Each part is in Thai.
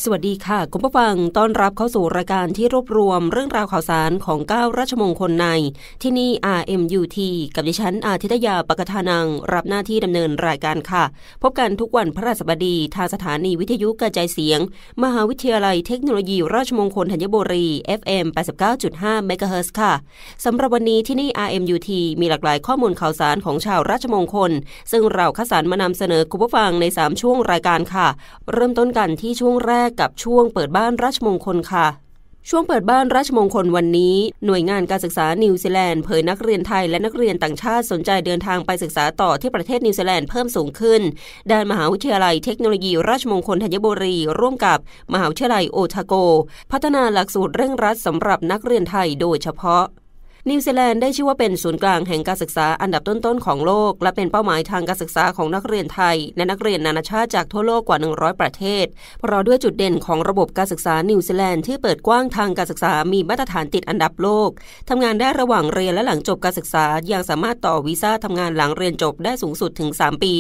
สวัสดีค่ะคุณผู้ฟังต้อนรับเข้าสู่รายการที่รวบรวมเรื่องราวข่าวสารของ9ราชมงคลในที่นี่ RMUT กับดิฉันอาทิตยาปกทานังรับหน้าที่ดำเนินรายการค่ะพบกันทุกวันพฤหัสบดีทางสถานีวิทยุกระจายเสียงมหาวิทยาลัยเทคโนโลยีราชมงคลธัญบุรี FM 89.5 เมกะเฮิรตซ์ค่ะสำหรับวันนี้ที่นี่ RMUT มีหลากหลายข้อมูลข่าวสารของชาวราชมงคลซึ่งเราคัดสรรมานำเสนอคุณผู้ฟังใน3ช่วงรายการค่ะเริ่มต้นกันที่ช่วงแรกกับช่วงเปิดบ้านราชมงคลค่ะช่วงเปิดบ้านราชมงคลวันนี้หน่วยงานการศึกษานิวซีแลนด์เผยนักเรียนไทยและนักเรียนต่างชาติสนใจเดินทางไปศึกษาต่อที่ประเทศนิวซีแลนด์เพิ่มสูงขึ้นด้านมหาวิทยาลัยเทคโนโลยีราชมงคลธัญบุรีร่วมกับมหาวิทยาลัยโอทาโกพัฒนาหลักสูตรเร่งรัดสำหรับนักเรียนไทยโดยเฉพาะนิวซีแลนด์ได้ชื่อว่าเป็นศูนย์กลางแห่งการศึกษาอันดับต้นๆของโลกและเป็นเป้าหมายทางการศึกษาของนักเรียนไทยและนักเรียนนานาชาติจากทั่วโลกกว่า100ประเทศเพราะด้วยจุดเด่นของระบบการศึกษานิวซีแลนด์ที่เปิดกว้างทางการศึกษามีมาตรฐานติดอันดับโลกทำงานได้ระหว่างเรียนและหลังจบการศึกษายังสามารถต่อวีซ่าทำงานหลังเรียนจบได้สูงสุดถึง3ปี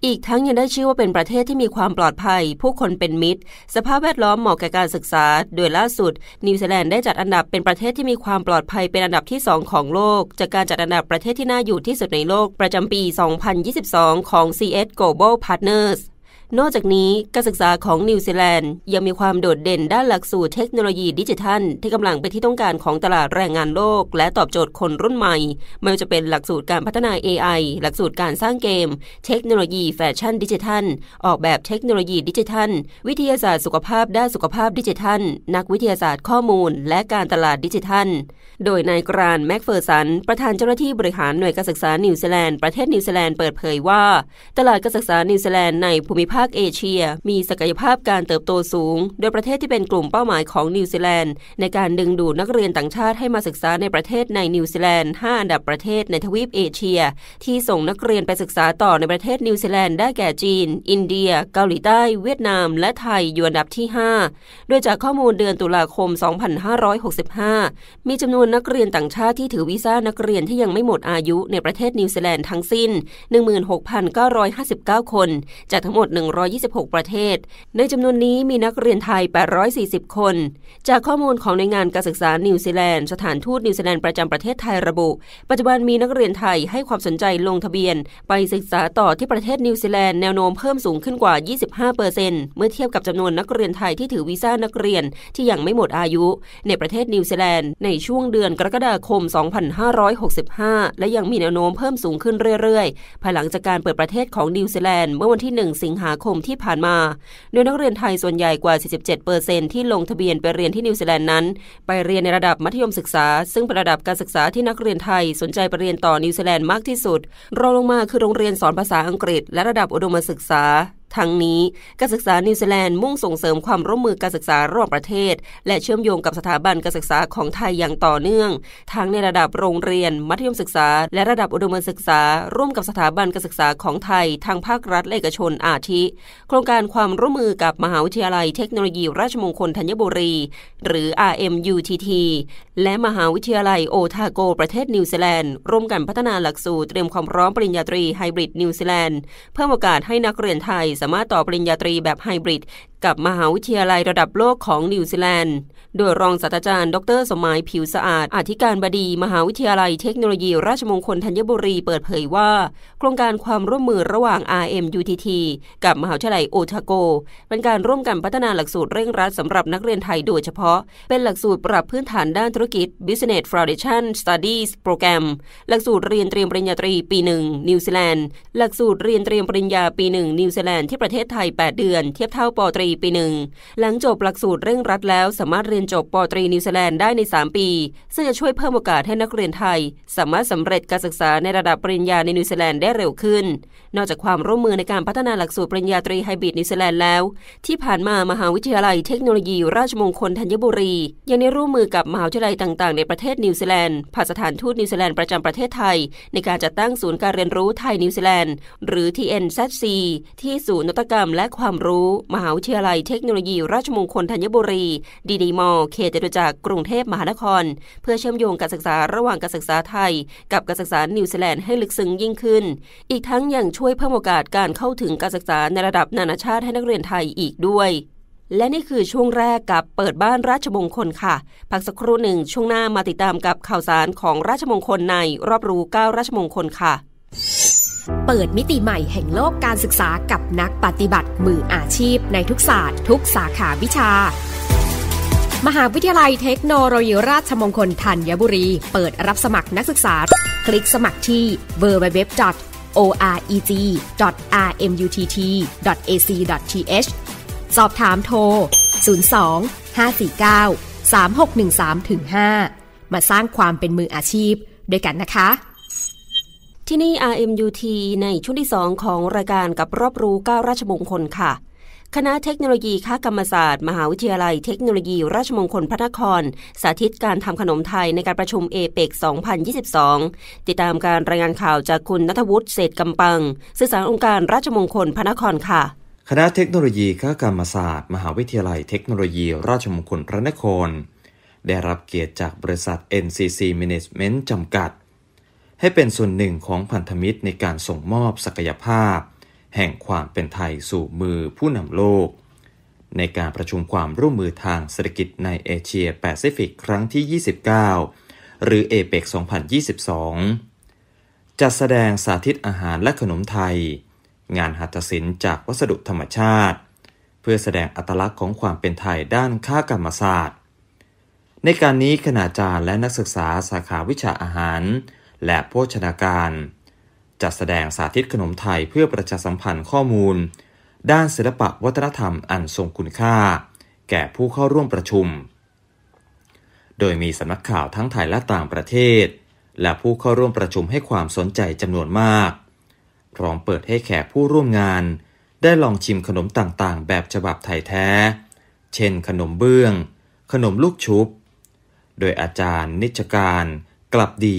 อีกทั้งยังได้ชื่อว่าเป็นประเทศที่มีความปลอดภัยผู้คนเป็นมิตรสภาพแวดล้อมเหมาะแก่การศึกษาโดยล่าสุดนิวซีแลนด์ได้จัดอันดับเป็นประเทศที่มีความปลอดภัยเป็นอันดับที่2ของโลกจากการจัดอันดับประเทศที่น่าอยู่ที่สุดในโลกประจำปี 2022 ของ CS Global Partners นอกจากนี้การศึกษาของนิวซีแลนด์ยังมีความโดดเด่นด้านหลักสูตรเทคโนโลยีดิจิทัลที่กำลังเป็นที่ต้องการของตลาดแรงงานโลกและตอบโจทย์คนรุ่นใหม่ไม่ว่าจะเป็นหลักสูตรการพัฒนา AI หลักสูตรการสร้างเกมเทคโนโลยีแฟชั่นดิจิทัลออกแบบเทคโนโลยีดิจิทัลวิทยาศาสตร์สุขภาพด้านสุขภาพดิจิทัลนักวิทยาศาสตร์ข้อมูลและการตลาดดิจิทัลโดยนายกรานแม็กเฟอร์สันประธานเจ้าหน้าที่บริหารหน่วยการศึกษานิวซีแลนด์ประเทศนิวซีแลนด์เปิดเผยว่าตลาดการศึกษานิวซีแลนด์ในภูมิภาคเอเชียมีศักยภาพการเติบโตสูงโดยประเทศที่เป็นกลุ่มเป้าหมายของนิวซีแลนด์ในการดึงดูดนักเรียนต่างชาติให้มาศึกษาในประเทศในนิวซีแลนด์5อันดับประเทศในทวีปเอเชียที่ส่งนักเรียนไปศึกษาต่อในประเทศนิวซีแลนด์ได้แก่จีนอินเดียเกาหลีใต้เวียดนามและไทยอยู่อันดับที่5โดยจากข้อมูลเดือนตุลาคม 2565 มีจำนวนนักเรียนต่างชาติที่ถือวีซ่านักเรียนที่ยังไม่หมดอายุในประเทศนิวซีแลนด์ทั้งสิ้น 16,959 คนจากทั้งหมด126ประเทศในจำนวนนี้มีนักเรียนไทย840คนจากข้อมูลของหน่วยงานการศึกษานิวซีแลนด์สถานทูตนิวซีแลนด์ประจำประเทศไทยระบุปัจจุบันมีนักเรียนไทยให้ความสนใจลงทะเบียนไปศึกษาต่อที่ประเทศนิวซีแลนด์แนวโน้มเพิ่มสูงขึ้นกว่า 25% เมื่อเทียบกับจำนวนนักเรียนไทยที่ถือวีซ่านักเรียนที่ยังไม่หมดอายุในประเทศนิวซีแลนด์ในช่วงเดือนกรกฎาคม 2565 และยังมีแนวโน้มเพิ่มสูงขึ้นเรื่อยๆภายหลังจากการเปิดประเทศของนิวซีแลนด์เมื่อวันที่1สิงหาคมที่ผ่านมาโดยนักเรียนไทยส่วนใหญ่กว่า 47% ที่ลงทะเบียนไปเรียนที่นิวซีแลนด์นั้นไปเรียนในระดับมัธยมศึกษาซึ่งเป็นระดับการศึกษาที่นักเรียนไทยสนใจไปเรียนต่อนิวซีแลนด์มากที่สุดรองลงมาคือโรงเรียนสอนภาษาอังกฤษและระดับอุดมศึกษาทั้งนี้การศึกษานิวซีแลนด์มุ่งส่งเสริมความร่วมมือการศึกษาระหว่างประเทศและเชื่อมโยงกับสถาบันการศึกษาของไทยอย่างต่อเนื่องทั้งในระดับโรงเรียนมัธยมศึกษาและระดับอุดมศึกษาร่วมกับสถาบันการศึกษาของไทยทางภาครัฐและเอกชนอาทิโครงการความร่วมมือกับมหาวิทยาลัยเทคโนโลยีราชมงคลธัญบุรีหรือ RMUTT และมหาวิทยาลัยโอทาโกประเทศนิวซีแลนด์ร่วมกันพัฒนาหลักสูตรเตรียมความพร้อมปริญญาตรีไฮบริดนิวซีแลนด์เพิ่มโอกาสให้นักเรียนไทยสามารถต่อปริญญาตรีแบบไฮบริดกับมหาวิทยาลัยระดับโลกของนิวซีแลนด์โดยรองศาสตราจารย์ดร.สมหมายผิวสะอาดอธิการบดีมหาวิทยาลัยเทคโนโลยีราชมงคลธัญบุรีเปิดเผยว่าโครงการความร่วมมือระหว่าง RMUTT กับมหาวิทยาลัยโอทาโกเป็นการร่วมกันพัฒนาหลักสูตรเร่งรัดสำหรับนักเรียนไทยโดยเฉพาะเป็นหลักสูตรปรับพื้นฐานด้านธุรกิจ Business Foundation Studies โปรแกรมหลักสูตรเรียนเตรียมปริญญาตรีปี1นิวซีแลนด์หลักสูตรเรียนเตรียมปริญญาปี1นิวซีแลนด์ที่ประเทศไทย8เดือนเทียบเท่าป.ตรีปี1หลังจบหลักสูตรเร่งรัดแล้วสามารถเรียนจบป.ตรีนิวซีแลนด์ได้ใน3ปีซึ่งจะช่วยเพิ่มโอกาสให้นักเรียนไทยสามารถสำเร็จการศึกษาในระดับปริญญาในนิวซีแลนด์ได้เร็วขึ้นนอกจากความร่วมมือในการพัฒนาหลักสูตรปริญญาตรีไฮบริดนิวซีแลนด์แล้วที่ผ่านมามหาวิทยาลัยเทคโนโลยีราชมงคลธัญบุรียังได้ร่วมมือกับมหาวิทยาลัยต่างๆในประเทศนิวซีแลนด์ผ่านสถานทูตนิวซีแลนด์ประจำประเทศไทยในการจัดตั้งศูนย์การเรียนรู้ไทยนิวซีแลนด์หรือ TNZC ที่ศูนย์นวัตกรรมและความรู้มหาวิทยาลัยเทคโนโลยีราชมงคลธัญบุรีดีมอเขตจตุจักรกรุงเทพมหานครเพื่อเชื่อมโยงการศึกษาระหว่างการศึกษาไทยกับการศึกษานิวซีแลนด์ให้ลึกซึ้งยิ่งขึ้นอีกทั้งยังช่วยเพิ่มโอกาสการเข้าถึงการศึกษาในระดับนานาชาติให้นักเรียนไทยอีกด้วย และนี่คือช่วงแรกกับเปิดบ้านราชมงคลค่ะพักสักครู่หนึ่งช่วงหน้ามาติดตามกับข่าวสารของราชมงคลในรอบรู้9ราชมงคลค่ะเปิดมิติใหม่แห่งโลกการศึกษากับนักปฏิบัติมืออาชีพในทุกศาสตร์ทุกสาขาวิชามหาวิทยาลัยเทคโนโลยีราชมงคลธัญบุรีเปิดรับสมัครนักศึกษาคลิกสมัครที่ www.oreg.rmutt.ac.th สอบถามโทร 02-549-3613-5 มาสร้างความเป็นมืออาชีพด้วยกันนะคะที่นี่ RMUT ในช่วงที่2ของรายการกับรอบรู้9ราชมงคลค่ะคณะเทคโนโลยีคกรรมศาสตร์มหาวิทยาลัยเทคโนโลยีราชมงคลพระนครสาธิตการทำขนมไทยในการประชุมเอเปก 2022 ติดตามการรายงานข่าวจากคุณณัฐวุฒิเศรษฐ์กำปังสื่อสารองค์การราชมงคลพระนครค่ะคณะเทคโนโลยีคกรรมศาสตร์มหาวิทยาลัยเทคโนโลยีราชมงคลพระนครได้รับเกียรติจากบริษัท NCC Management จำกัดให้เป็นส่วนหนึ่งของพันธมิตรในการส่งมอบศักยภาพแห่งความเป็นไทยสู่มือผู้นำโลกในการประชุมความร่วมมือทางเศรษฐกิจในเอเชียแปซิฟิกครั้งที่ 29 หรือเอเปก 2022 จัดแสดงสาธิตอาหารและขนมไทยงานหัตถศิลป์จากวัสดุธรรมชาติเพื่อแสดงอัตลักษณ์ของความเป็นไทยด้านคกรรมศาสตร์ในการนี้คณาจารย์และนักศึกษาสาขาวิชาอาหารและโภชนาการจัดแสดงสาธิตขนมไทยเพื่อประชาสัมพันธ์ข้อมูลด้านศิลปวัฒนธรรมอันทรงคุณค่าแก่ผู้เข้าร่วมประชุมโดยมีสำนักข่าวทั้งไทยและต่างประเทศและผู้เข้าร่วมประชุมให้ความสนใจจำนวนมากพร้อมเปิดให้แขกผู้ร่วมงานได้ลองชิมขนมต่างๆแบบฉบับไทยแท้เช่นขนมเบื้องขนมลูกชุบโดยอาจารย์นิจการกลับดี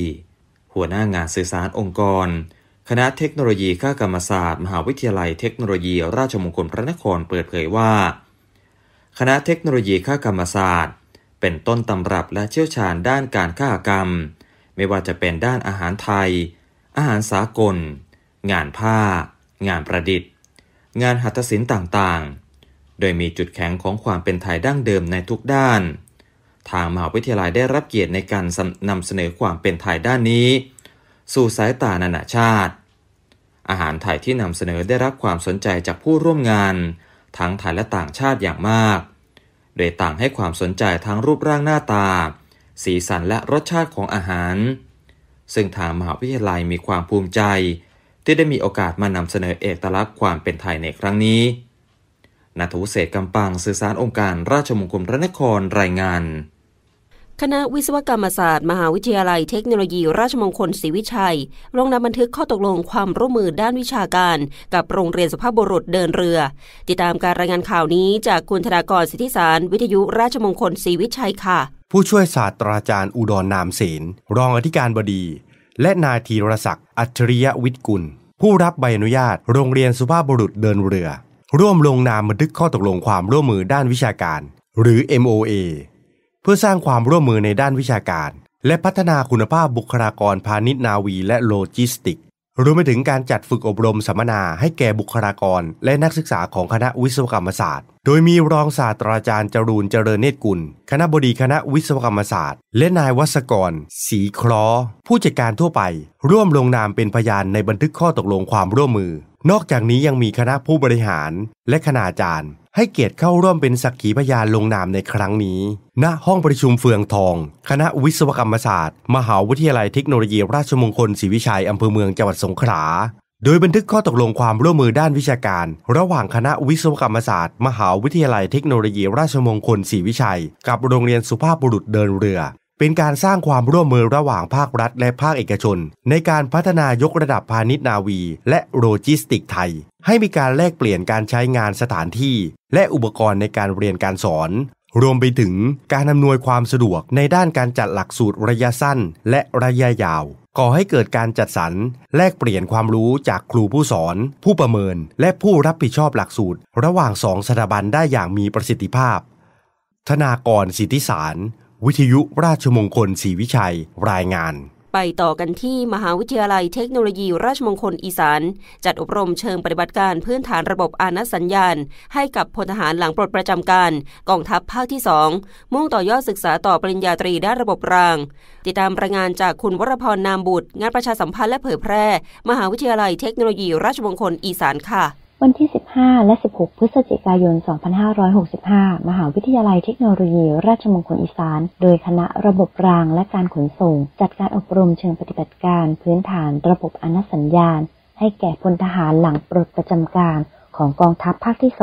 หัวหน้างานสื่อสารองค์กรคณะเทคโนโลยีคกรรมศาสตร์มหาวิทยาลัยเทคโนโลยีราชมงคลพระนครเปิดเผยว่าคณะเทคโนโลยีคกรรมศาสตร์เป็นต้นตำรับและเชี่ยวชาญด้านการฆากรรมไม่ว่าจะเป็นด้านอาหารไทยอาหารสากลงานผ้างานประดิษฐ์งานหัตถศิลป์ต่างๆโดยมีจุดแข็งของความเป็นไทยดั้งเดิมในทุกด้านทางมหาวิทยาลัยได้รับเกียรติในการนำเสนอความเป็นไทยด้านนี้สู่สายตานานาชาติอาหารไทยที่นำเสนอได้รับความสนใจจากผู้ร่วมงานทั้งไทยและต่างชาติอย่างมากโดยต่างให้ความสนใจทั้งรูปร่างหน้าตาสีสันและรสชาติของอาหารซึ่งทางมหาวิทยาลัยมีความภูมิใจที่ได้มีโอกาสมานำเสนอเอกลักษณ์ความเป็นไทยในครั้งนี้ณัฐวุฒิเศรษฐ์กำปังสื่อสารองค์การราชมงคลพระนครรายงานคณะวิศวกรรมศาสตร์มหาวิทยาลัยเทคโนโลยีราชมงคลศรีวิชัยลงนามบันทึกข้อตกลงความร่วมมือด้านวิชาการกับโรงเรียนสุภาพบุรุษเดินเรือติดตามการรายงานข่าวนี้จากคุณธนากรสิทธิสารวิทยุราชมงคลศรีวิชัยค่ะผู้ช่วยศาสตราจารย์อุดรนามเสนรองอธิการบดีและนายธีรศักดิ์อัจฉริยวิทย์กุลผู้รับใบอนุญาตโรงเรียนสุภาพบุรุษเดินเรือร่วมลงนามบันทึกข้อตกลงความร่วมมือด้านวิชาการหรือ MOA เพื่อสร้างความร่วมมือในด้านวิชาการและพัฒนาคุณภาพบุคลากรพาณิชย์นาวีและโลจิสติกส์รวมไปถึงการจัดฝึกอบรมสัมมนาให้แก่บุคลากรและนักศึกษาของคณะวิศวกรรมศาสตร์โดยมีรองศาสตราจารย์จรูญเจริญเนตรกุลคณบดีคณะวิศวกรรมศาสตร์และนายวัศกรศรีเคราะห์ผู้จัดการทั่วไปร่วมลงนามเป็นพยานในบันทึกข้อตกลงความร่วมมือนอกจากนี้ยังมีคณะผู้บริหารและคณาจารย์ให้เกียรติเข้าร่วมเป็นสักขีพยานลงนามในครั้งนี้ณห้องประชุมเฟืองทองคณะวิศวกรรมศาสตร์มหาวิทยาลัยเทคโนโลยีราชมงคลศรีวิชัยอำเภอเมืองจังหวัดสงขลาโดยบันทึกข้อตกลงความร่วมมือด้านวิชาการระหว่างคณะวิศวกรรมศาสตร์มหาวิทยาลัยเทคโนโลยีราชมงคลศรีวิชัยกับโรงเรียนสุภาพบุรุษเดินเรือเป็นการสร้างความร่วมมือระหว่างภาครัฐและภาคเอกชนในการพัฒนายกระดับพาณิชย์นาวีและโลจิสติกส์ไทยให้มีการแลกเปลี่ยนการใช้งานสถานที่และอุปกรณ์ในการเรียนการสอนรวมไปถึงการอำนวยความสะดวกในด้านการจัดหลักสูตรระยะสั้นและระยะยาวก่อให้เกิดการจัดสรรแลกเปลี่ยนความรู้จากครูผู้สอนผู้ประเมินและผู้รับผิดชอบหลักสูตรระหว่าง2สถาบันได้อย่างมีประสิทธิภาพธนากรสิทธิสารวิทยุราชมงคลศรีวิชัยรายงาน ไปต่อกันที่มหาวิทยาลัยเทคโนโลยีราชมงคลอีสานจัดอบรมเชิงปฏิบัติการพื้นฐานระบบอานัสสัญญาณให้กับพลทหารหลังปลดประจำการกองทัพภาคที่2มุ่งต่อยอดศึกษาต่อปริญญาตรีด้านระบบรางติดตามรายงานจากคุณวรพรนามบุตรงานประชาสัมพันธ์และเผยแพร่มหาวิทยาลัยเทคโนโลยีราชมงคลอีสานค่ะวันที่15และ16พฤศจิกายน2565มหาวิทยาลัยเทคโนโลยีราชมงคลอีสานโดยคณะระบบรางและการขนส่งจัดการอบรมเชิงปฏิบัติการพื้นฐานระบบอานัสสัญญาณให้แก่พลทหารหลังปลดประจำการของกองทัพภาคที่2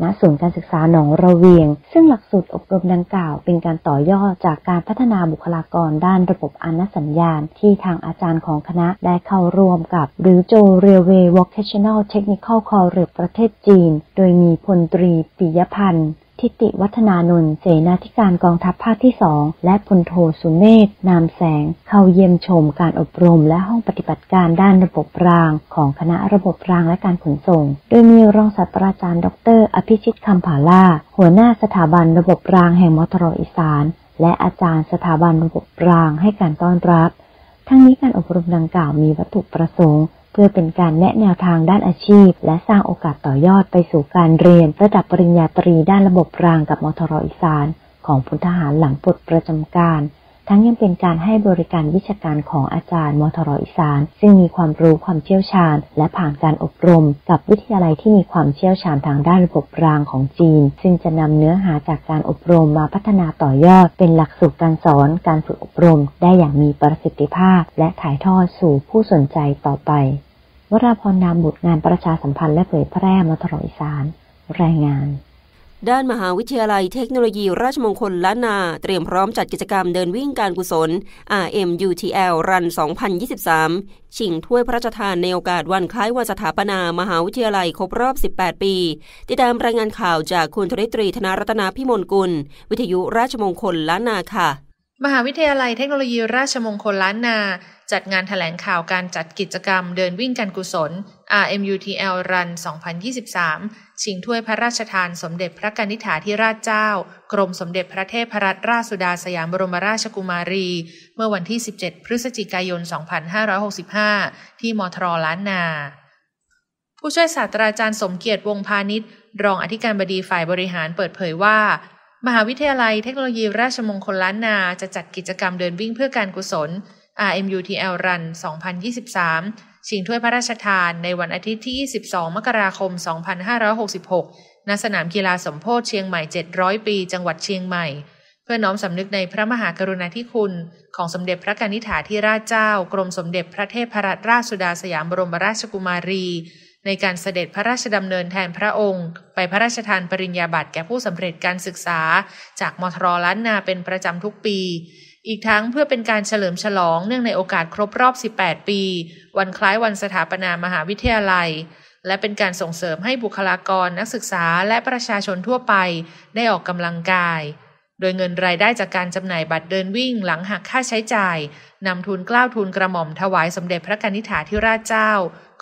ณศูนย์การศึกษาหนองระเวียงซึ่งหลักสูตรอบรมดังกล่าวเป็นการต่อยอดจากการพัฒนาบุคลากรด้านระบบอานัสสัญญาณที่ทางอาจารย์ของคณะได้เข้าร่วมกับหรือโจเรลเวย์ Vocational Technical College ประเทศจีนโดยมีพลตรีปิยพันธ์ทิติวัฒนานนท์เสนาธิการกองทัพภาคที่2และพลโทสุเมธนามแสงเข้าเยี่ยมชมการอบรมและห้องปฏิบัติการด้านระบบรางของคณะระบบรางและการขนส่งโดยมีรองศาสตราจารย์ดร.อภิชิตคำผาล่าหัวหน้าสถาบันระบบรางแห่งมทร.อีสานและอาจารย์สถาบันระบบรางให้การต้อนรับทั้งนี้การอบรมดังกล่าวมีวัตถุประสงค์เพื่อเป็นการแนะแนวทางด้านอาชีพและสร้างโอกาสต่อยอดไปสู่การเรียนระดับปริญญาตรีด้านระบบรางกับมทร.อีสานของพลทหารหลังปลดประจำการทั้งยังเป็นการให้บริการวิชาการของอาจารย์มทร.อีสานซึ่งมีความรู้ความเชี่ยวชาญและผ่านการอบรมกับวิทยาลัยที่มีความเชี่ยวชาญทางด้านระบบรางของจีนซึ่งจะนำเนื้อหาจากการอบรมมาพัฒนาต่อยอดเป็นหลักสูตรการสอนการฝึกอบรมได้อย่างมีประสิทธิภาพและถ่ายทอดสู่ผู้สนใจต่อไปวราพรนามบุตรงานประชาสัมพันธ์และเผยแพร่มทร.อีสานรายงานด้านมหาวิทยาลัยเทคโนโลยีราชมงคลล้านนาเตรียมพร้อมจัดกิจกรรมเดินวิ่งการกุศล RMUTL Run 2023 ชิงถ้วยพระราชทานในโอกาสวันคล้ายวันสถาปนามหาวิทยาลัยครบรอบ18ปีติดตามรายงานข่าวจากคุณธนิตรีธนรัตนาพิมลกุลวิทยุราชมงคลล้านนาค่ะมหาวิทยาลัยเทคโนโลยีราชมงคลล้านนาจัดงานแถลงข่าวการจัดกิจกรรมเดินวิ่งการกุศล RMUTL Run 2023 ชิงถ้วยพระราชทานสมเด็จพระกนิษฐาธิราชเจ้ากรมสมเด็จพระเทพรัตนราชสุดาสยามบรมราชกุมารีเมื่อวันที่17พฤศจิกายน2565ที่มทร.ล้านนาผู้ช่วยศาสตราจารย์สมเกียรติวงศ์พาณิชย์รองอธิการบดีฝ่ายบริหารเปิดเผยว่ามหาวิทยาลัยเทคโนโลยีราชมงคลล้านนาจะจัดกิจกรรมเดินวิ่งเพื่อการกุศล RMUTL Run 2023 ชิงถ้วยพระราชทานในวันอาทิตย์ที่22มกราคม2566ณสนามกีฬาสมโพธิเชียงใหม่700ปีจังหวัดเชียงใหม่เพื่อน้อมสำนึกในพระมหากรุณาธิคุณของสมเด็จพระกนิษฐาธิราชเจ้ากรมสมเด็จพระเทพรัตนราชสุดาสยามบรมราชกุมารีในการเสด็จพระราชดำเนินแทนพระองค์ไปพระราชทานปริญญาบัตรแก่ผู้สำเร็จการศึกษาจากมทร.ล้านนาเป็นประจำทุกปีอีกทั้งเพื่อเป็นการเฉลิมฉลองเนื่องในโอกาสครบรอบ18ปีวันคล้ายวันสถาปนามหาวิทยาลัยและเป็นการส่งเสริมให้บุคลากรนักศึกษาและประชาชนทั่วไปได้ออกกำลังกายโดยเงินรายได้จากการจำหน่ายบัตรเดินวิ่งหลังหักค่าใช้จ่ายนำทุนเกล้าทุนกระหม่อมถวายสมเด็จพระกนิษฐาธิราชเจ้า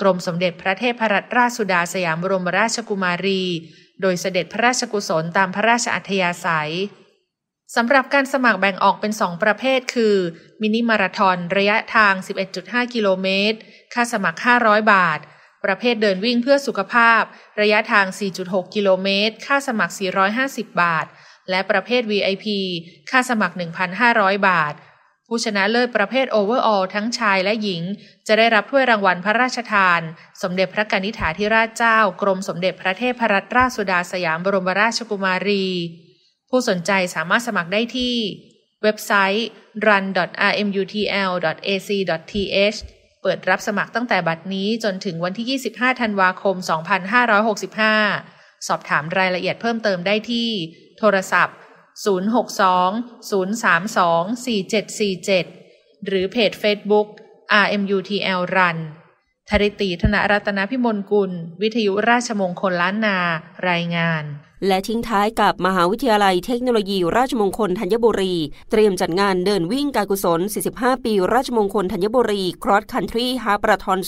กรมสมเด็จพระเทพรัตนราชสุดาสยามบรมราชกุมารีโดยเสด็จพระราชกุศลตามพระราชอัธยาศัยสำหรับการสมัครแบ่งออกเป็น2ประเภทคือมินิมาราธอนระยะทาง 11.5 กิโลเมตรค่าสมัคร500 บาทประเภทเดินวิ่งเพื่อสุขภาพระยะทาง 4.6 กิโลเมตรค่าสมัคร450 บาทและประเภท VIP ค่าสมัคร 1,500 บาทผู้ชนะเลิศประเภท Overall ทั้งชายและหญิงจะได้รับถ้วยรางวัลพระราชทานสมเด็จพระกนิษฐาธิราชเจ้ากรมสมเด็จพระเทพรัตนราชสุดาสยามบรมราชกุมารีผู้สนใจสามารถสมัครได้ที่เว็บไซต์ run.rmutl.ac.th เปิดรับสมัครตั้งแต่บัดนี้จนถึงวันที่25ธันวาคม2565สอบถามรายละเอียดเพิ่มเติมได้ที่โทรศัพท์062-032-4747หรือเพจ Facebook RMUTL Run ธริตีธนรัตนพิมลกุลวิทยุราชมงคลล้านนารายงานและทิ้งท้ายกับมหาวิทยาลัยเทคโนโลยีราชมงคลธัญบุรีเตรียมจัดงานเดินวิ่งการกุศล45ปีราชมงคลธัญบุรี Cross Country Half Marathon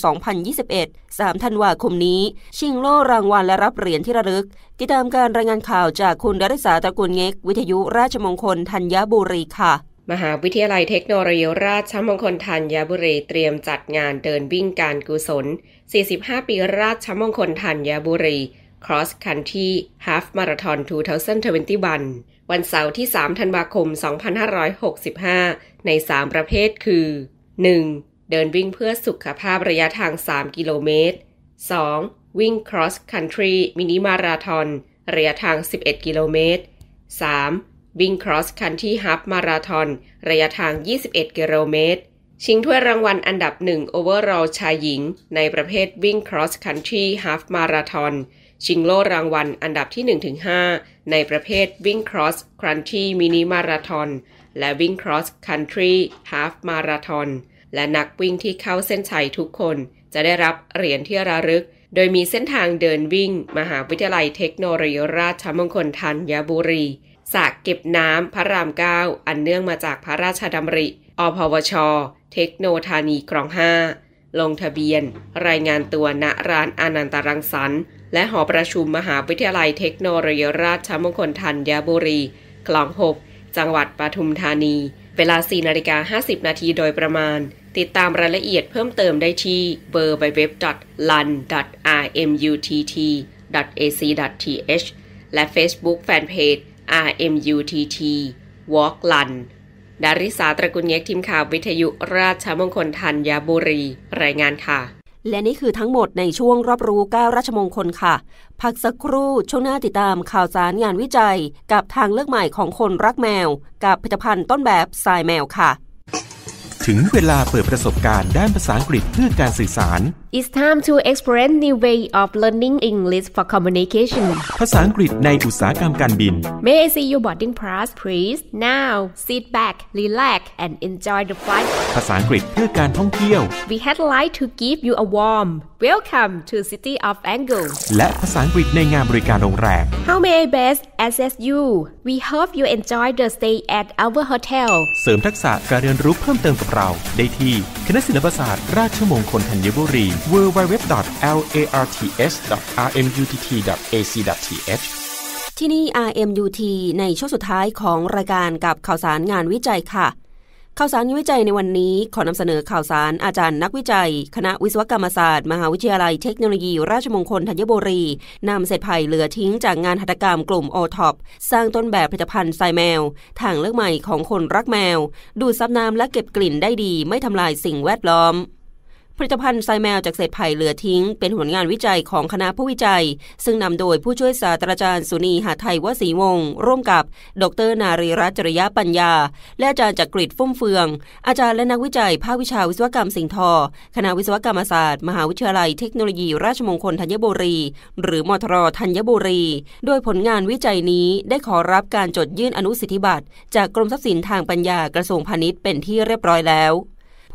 2021 3 ธันวาคมนี้ชิงโล่รางวัลและรับเหรียญที่ระลึกติดตามการรายงานข่าวจากคุณดาริสาตระกูลเง็กวิทยุราชมงคลธัญบุรีค่ะ มหาวิทยาลัยเทคโนโลยีราชมงคลธัญบุรีเตรียมจัดงานเดินวิ่งการกุศล45 ปีราชมงคลธัญบุรี Cross Country Half Marathon 2021 วันเสาร์ที่ 3 ธันวาคม 2565 ใน 3 ประเภทคือ 1. เดินวิ่งเพื่อสุขภาพระยะทาง 3 กิโลเมตร 2. วิ่ง Cross Country มินิมาราธอนระยะทาง 11 กิโลเมตร 3. วิ่ง Cross Country Half Marathon ระยะทาง 21 กิโลเมตร ชิงถ้วยรางวัลอันดับ 1 Overall ชายหญิงในประเภทวิ่ง Cross Country Half Marathon ชิงโล่รางวัลอันดับที่ 1-5 ในประเภทวิ่ง Cross Country Mini Marathon และวิ่ง Cross Country Half Marathon และนักวิ่งที่เข้าเส้นชัยทุกคนจะได้รับเหรียญที่ระลึกโดยมีเส้นทางเดินวิ่งมหาวิทยาลัยเทคโนโลยีราชมงคลธัญบุรีสระเก็บน้ำพระราม 9 อันเนื่องมาจากพระราชดำริอพวช.เทคโนธานีคลอง 5 ลงทะเบียนรายงานตัวณร้านอนันตรังสรรค์และหอประชุมมหาวิทยาลัยเทคโนโลยีราชมงคลธัญบุรีคลอง 6 จังหวัดปทุมธานีเวลา 4:50 นาทีโดยประมาณติดตามรายละเอียดเพิ่มเติมได้ที่ www.run.rmutt.ac.th และ Facebook Fanpage RMUTT Walk Run ดาริสาตระกุลเยกทีมข่าววิทยุราชมงคลธัญบุรีรายงานค่ะและนี่คือทั้งหมดในช่วงรอบรู้9ราชมงคลค่ะพักสักครู่ช่วงหน้าติดตามข่าวสารงานวิจัยกับทางเลือกใหม่ของคนรักแมวกับผลิตภัณฑ์ต้นแบบทรายแมวค่ะถึงเวลาเปิดประสบการณ์ด้านภาษาอังกฤษเพื่อการสื่อสาร It's time to explore new way of learning English for communication ภาษาอังกฤษในอุตสาหกรรมการบิน May I see your boarding pass please Now sit back relax and enjoy the flight ภาษาอังกฤษเพื่อการท่องเที่ยว We had like to give you a warm welcome to City of Angkor และภาษาอังกฤษในงานบริการโรงแรม How may I best assist you We hope you enjoy the stay at our hotel เสริมทักษะการเรียนรู้เพิ่มเติมกับเราได้ที่คณะศิลปศาสตร์ราชมงคลธัญบุรี www.larts.rmutt.ac.th ที่นี่ RMUT ในช่วงสุดท้ายของรายการกับข่าวสารงานวิจัยค่ะข่าวสารงานวิจัยในวันนี้ขอนำเสนอข่าวสารอาจารย์นักวิจัยคณะวิศวกรรมศาสตร์มหาวิทยาลัยเทคโนโลยีราชมงคลธัญบุรีนำเศษไผ่เหลือทิ้งจากงานหัตถกรรมกลุ่ม OTOP สร้างต้นแบบผลิตภัณฑ์ทรายแมวทางเลือกใหม่ของคนรักแมวดูดซับน้ำและเก็บกลิ่นได้ดีไม่ทำลายสิ่งแวดล้อมผลิตภัณฑ์ทรายแมวจากเศษไผ่เหลือทิ้งเป็นผลงานวิจัยของคณะผู้วิจัยซึ่งนำโดยผู้ช่วยศาสตราจารย์สุนีหทัยวศรีวงศ์ร่วมกับดร.นารีรัตน์จริยปัญญาและอาจารย์จักริดฟุ่มเฟืองอาจารย์และนักวิจัยภาควิชาวิศวกรรมสิ่งทอคณะวิศวกรรมศาสตร์มหาวิทยาลัยเทคโนโลยีราชมงคลธัญบุรีหรือมทร.ธัญบุรีโดยผลงานวิจัยนี้ได้ขอรับการจดยื่นอนุสิทธิบัตรจากกรมทรัพย์สินทางปัญญากระทรวงพาณิชย์เป็นที่เรียบร้อยแล้ว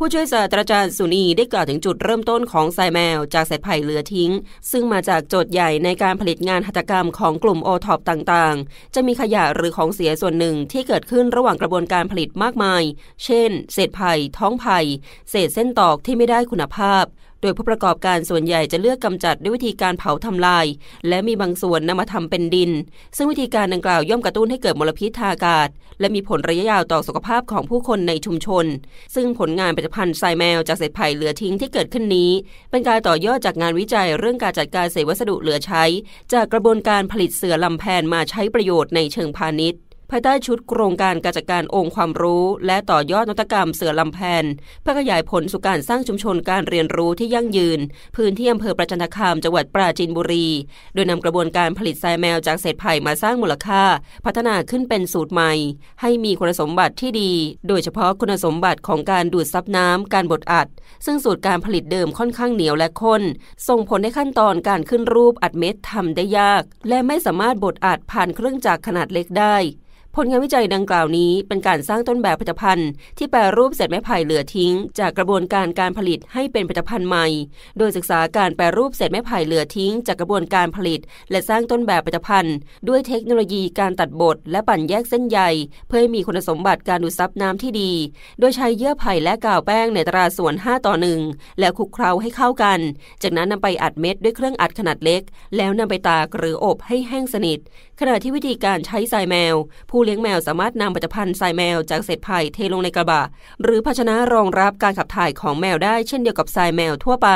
ผู้ช่วยศาสตราจารย์สุนีได้กล่าวถึงจุดเริ่มต้นของทรายแมวจากเศษไผ่เหลือทิ้งซึ่งมาจากโจทย์ใหญ่ในการผลิตงานหัตถกรรมของกลุ่ม OTOP ต่างๆจะมีขยะหรือของเสียส่วนหนึ่งที่เกิดขึ้นระหว่างกระบวนการผลิตมากมายเช่นเศษไผ่ท้องไผ่เศษเส้นตอกที่ไม่ได้คุณภาพโดยผู้ประกอบการส่วนใหญ่จะเลือกกำจัดด้วยวิธีการเผาทำลายและมีบางส่วนนำมาทำเป็นดินซึ่งวิธีการดังกล่าวย่อมกระตุ้นให้เกิดมลพิษทางอากาศและมีผลระยะยาวต่อสุขภาพของผู้คนในชุมชนซึ่งผลงานผลิตภัณฑ์ทรายแมวจากเศษไผ่เหลือทิ้งที่เกิดขึ้นนี้เป็นการต่อยอดจากงานวิจัยเรื่องการจัดการเศษวัสดุเหลือใช้จากกระบวนการผลิตเสื่อลำแพนมาใช้ประโยชน์ในเชิงพาณิชย์ภายใต้ชุดโครงการการจัดการองค์ความรู้และต่อยอดนวัตกรรมเสือลำแพนเพื่อขยายผลสู่การสร้างชุมชนการเรียนรู้ที่ยั่งยืนพื้นที่อำเภอประจันตคามจังหวัดปราจีนบุรีโดยนำกระบวนการผลิตทรายแมวจากเศษไผ่มาสร้างมูลค่าพัฒนาขึ้นเป็นสูตรใหม่ให้มีคุณสมบัติที่ดีโดยเฉพาะคุณสมบัติของการดูดซับน้ำการบดอัดซึ่งสูตรการผลิตเดิมค่อนข้างเหนียวและข้นส่งผลให้ขั้นตอนการขึ้นรูปอัดเม็ดทำได้ยากและไม่สามารถบดอัดผ่านเครื่องจักรขนาดเล็กได้ผลงานวิจัยดังกล่าวนี้เป็นการสร้างต้นแบบผลิตภัณฑ์ที่แปรรูปเศษไม้ไผ่เหลือทิ้งจากกระบวนการการผลิตให้เป็นผลิตภัณฑ์ใหม่โดยศึกษาการแปรรูปเศษไม้ไผ่เหลือทิ้งจากกระบวนการผลิตและสร้างต้นแบบผลิตภัณฑ์ด้วยเทคโนโลยีการตัดบดและปั่นแยกเส้นใยเพื่อให้มีคุณสมบัติการดูดซับน้ำที่ดีโดยใช้เยื่อไผ่และกาวแป้งในอัตราส่วน 5:1 แล้วคลุกเคล้าให้เข้ากันจากนั้นนำไปอัดเม็ดด้วยเครื่องอัดขนาดเล็กแล้วนำไปตากหรืออบให้แห้งสนิทขณะที่วิธีการใช้ทรายแมวผู้ เลี้ยงแมวสามารถนำผลิตภัณฑ์ทรายแมวจากเศษไผ่เทลงในกระบะหรือภาชนะรองรับการขับถ่ายของแมวได้เช่นเดียวกับทรายแมวทั่วไป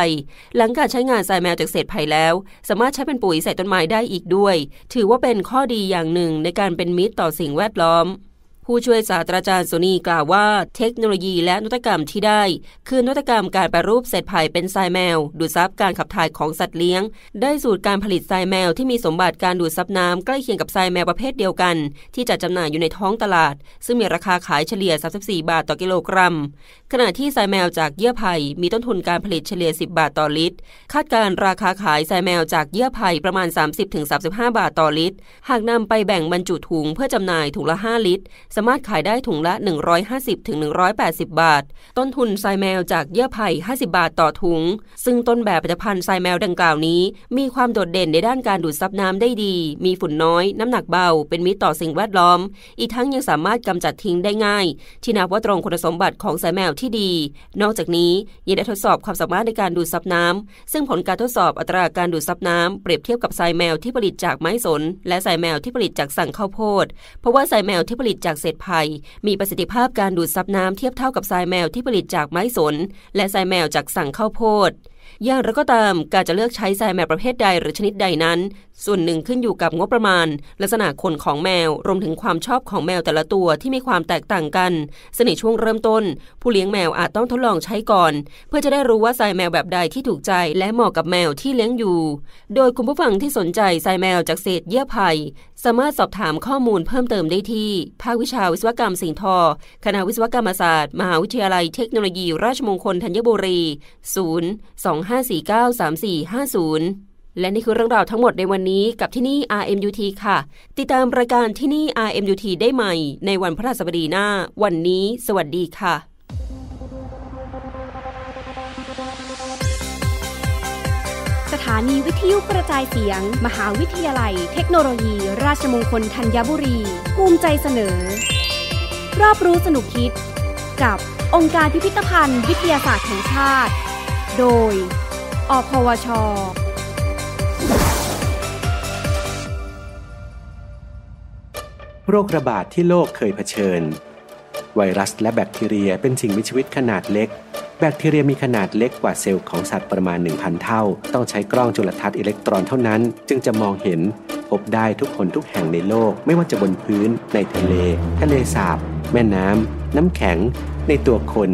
หลังการใช้งานทรายแมวจากเศษไผ่แล้วสามารถใช้เป็นปุ๋ยใส่ต้นไม้ได้อีกด้วยถือว่าเป็นข้อดีอย่างหนึ่งในการเป็นมิตรต่อสิ่งแวดล้อมผู้ช่วยศาสตราจารย์โซนีกล่าวว่าเทคโนโลยีและนวัตกรรมที่ได้คือนวัตกรรมการแปรรูปเศษไผ่เป็นทรายแมวดูดซับการขับถ่ายของสัตว์เลี้ยงได้สูตรการผลิตทรายแมวที่มีสมบัติการดูดซับน้ำใกล้เคียงกับทรายแมวประเภทเดียวกันที่จัดจำหน่ายอยู่ในท้องตลาดซึ่งมีราคาขายเฉลี่ย34 บาทต่อกิโลกรัมขณะที่ทรายแมวจากเยื่อไผ่มีต้นทุนการผลิตเฉลี่ย10 บาทต่อลิตรคาดการราคาขายทรายแมวจากเยื่อไผ่ประมาณ 30-35 บาทต่อลิตรหากนำไปแบ่งบรรจุถุงเพื่อจำหน่ายถุงละ5 ลิตรสามารถขายได้ถุงละ 150-180 บาทต้นทุนทรายแมวจากเยื่อไผ่50 บาทต่อถุงซึ่งต้นแบบผลิตภัณฑ์ทรายแมวดังกล่าวนี้มีความโดดเด่นในด้านการดูดซับน้ำได้ดีมีฝุ่นน้อยน้ำหนักเบาเป็นมิตรต่อสิ่งแวดล้อมอีกทั้งยังสามารถกำจัดทิ้งได้ง่ายที่นับว่าตรงคุณสมบัติของทรายแมวที่ดีนอกจากนี้ยังได้ทดสอบความสามารถในการดูดซับน้ำซึ่งผลการทดสอบอัตราการดูดซับน้ำเปรียบเทียบกับทรายแมวที่ผลิตจากไม้สนและทรายแมวที่ผลิตจากสั่งข้าวโพดเพราะว่าทรายแมวที่ผลิตจากเศษไผ่มีประสิทธิภาพการดูดซับน้ำเทียบเท่ากับทรายแมวที่ผลิตจากไม้สนและทรายแมวจากสั่งข้าวโพดอย่างไรก็ตามการจะเลือกใช้ทรายแมวประเภทใดหรือชนิดใดนั้นส่วนหนึ่งขึ้นอยู่กับงบประมาณลักษณะขนของแมวรวมถึงความชอบของแมวแต่ละตัวที่มีความแตกต่างกันซึ่งในช่วงเริ่มต้นผู้เลี้ยงแมวอาจต้องทดลองใช้ก่อนเพื่อจะได้รู้ว่าทรายแมวแบบใดที่ถูกใจและเหมาะกับแมวที่เลี้ยงอยู่โดยคุณผู้ฟังที่สนใจทรายแมวจากเศษเยื่อไผ่สามารถสอบถามข้อมูลเพิ่มเติมได้ที่ภาควิชาวิศวกรรมสิ่งทอคณะวิศวกรรมศาสตร์มหาวิทยาลัยเทคโนโลยีราชมงคลธัญบุรี025493450และนี่คือเรื่องราวทั้งหมดในวันนี้กับที่นี่ RMUT ค่ะติดตามรายการที่นี่ RMUT ได้ใหม่ในวันพฤหัสบดีหน้าวันนี้สวัสดีค่ะสถานีวิทยุกระจายเสียงมหาวิทยาลัยเทคโนโลยีราชมงคลธัญบุรีภูมิใจเสนอรอบรู้สนุกคิดกับองค์การพิพิธภัณฑ์วิทยาศาสตร์แห่งชาติโดยอพวช.โรคระบาดที่โลกเคยเผชิญไวรัสและแบคทีเรียเป็นสิ่งมีชีวิตขนาดเล็กแบคทีเรียมีขนาดเล็กกว่าเซลล์ของสัตว์ประมาณ 1,000 เท่าต้องใช้กล้องจุลทรรศน์อิเล็กตรอนเท่านั้นจึงจะมองเห็นพบได้ทุกคนทุกแห่งในโลกไม่ว่าจะบนพื้นในทะเลสาบแม่น้ำน้ำแข็งในตัวคน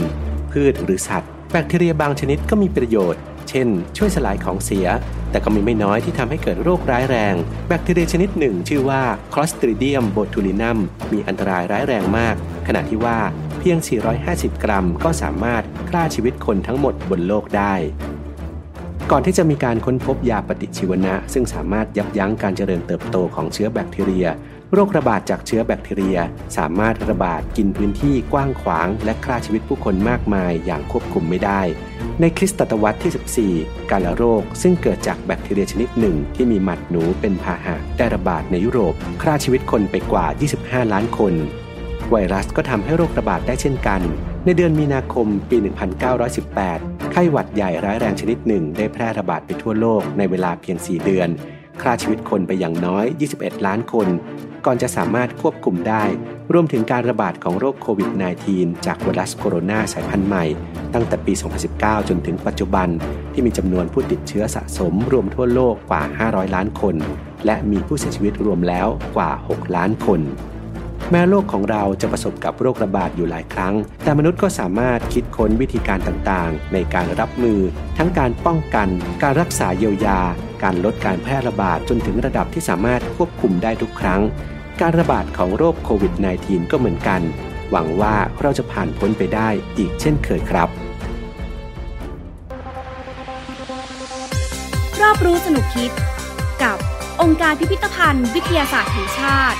พืชหรือสัตว์แบคทีเรียบางชนิดก็มีประโยชน์เช่นช่วยสลายของเสียแต่ก็มีไม่น้อยที่ทำให้เกิดโรคร้ายแรงแบคทีเรียชนิดหนึ่งชื่อว่า Clostridium botulinum มีอันตรายร้ายแรงมากขณะที่ว่าเพียง450 กรัมก็สามารถฆ่าชีวิตคนทั้งหมดบนโลกได้ก่อนที่จะมีการค้นพบยาปฏิชีวนะซึ่งสามารถยับยั้งการเจริญเติบโตของเชื้อแบคทีเรียโรคระบาดจากเชื้อแบคทีเรียสามารถระบาดกินพื้นที่กว้างขวางและฆ่าชีวิตผู้คนมากมายอย่างควบคุมไม่ได้ในคริสตศตวรรษที่14กาฬโรคซึ่งเกิดจากแบคทีเรียชนิดหนึ่งที่มีหมัดหนูเป็นพาหะได้ระบาดในยุโรปฆ่าชีวิตคนไปกว่า25 ล้านคนไวรัสก็ทำให้โรคระบาดได้เช่นกันในเดือนมีนาคมปี 1918 ไข้หวัดใหญ่ร้ายแรงชนิดหนึ่งได้แพร่ระบาดไปทั่วโลกในเวลาเพียง4 เดือนฆ่าชีวิตคนไปอย่างน้อย21 ล้านคนก่อนจะสามารถควบคุมได้รวมถึงการระบาดของโรคโควิด -19 จากไวรัสโคโรนาสายพันธุ์ใหม่ตั้งแต่ปี 2019 จนถึงปัจจุบันที่มีจำนวนผู้ติดเชื้อสะสมรวมทั่วโลกกว่า500 ล้านคนและมีผู้เสียชีวิตรวมแล้วกว่า6 ล้านคนแม้โลกของเราจะประสบกับโรคระบาดอยู่หลายครั้งแต่มนุษย์ก็สามารถคิดค้นวิธีการต่างๆในการรับมือทั้งการป้องกันการรักษาเยียวยาการลดการแพร่ระบาดจนถึงระดับที่สามารถควบคุมได้ทุกครั้งการระบาดของโรคโควิด -19 ก็เหมือนกันหวังว่าเราจะผ่านพ้นไปได้อีกเช่นเคยครับรอบรู้สนุกคิดกับองค์การพิพิธภัณฑ์วิทยาศาสตร์แห่งชาติ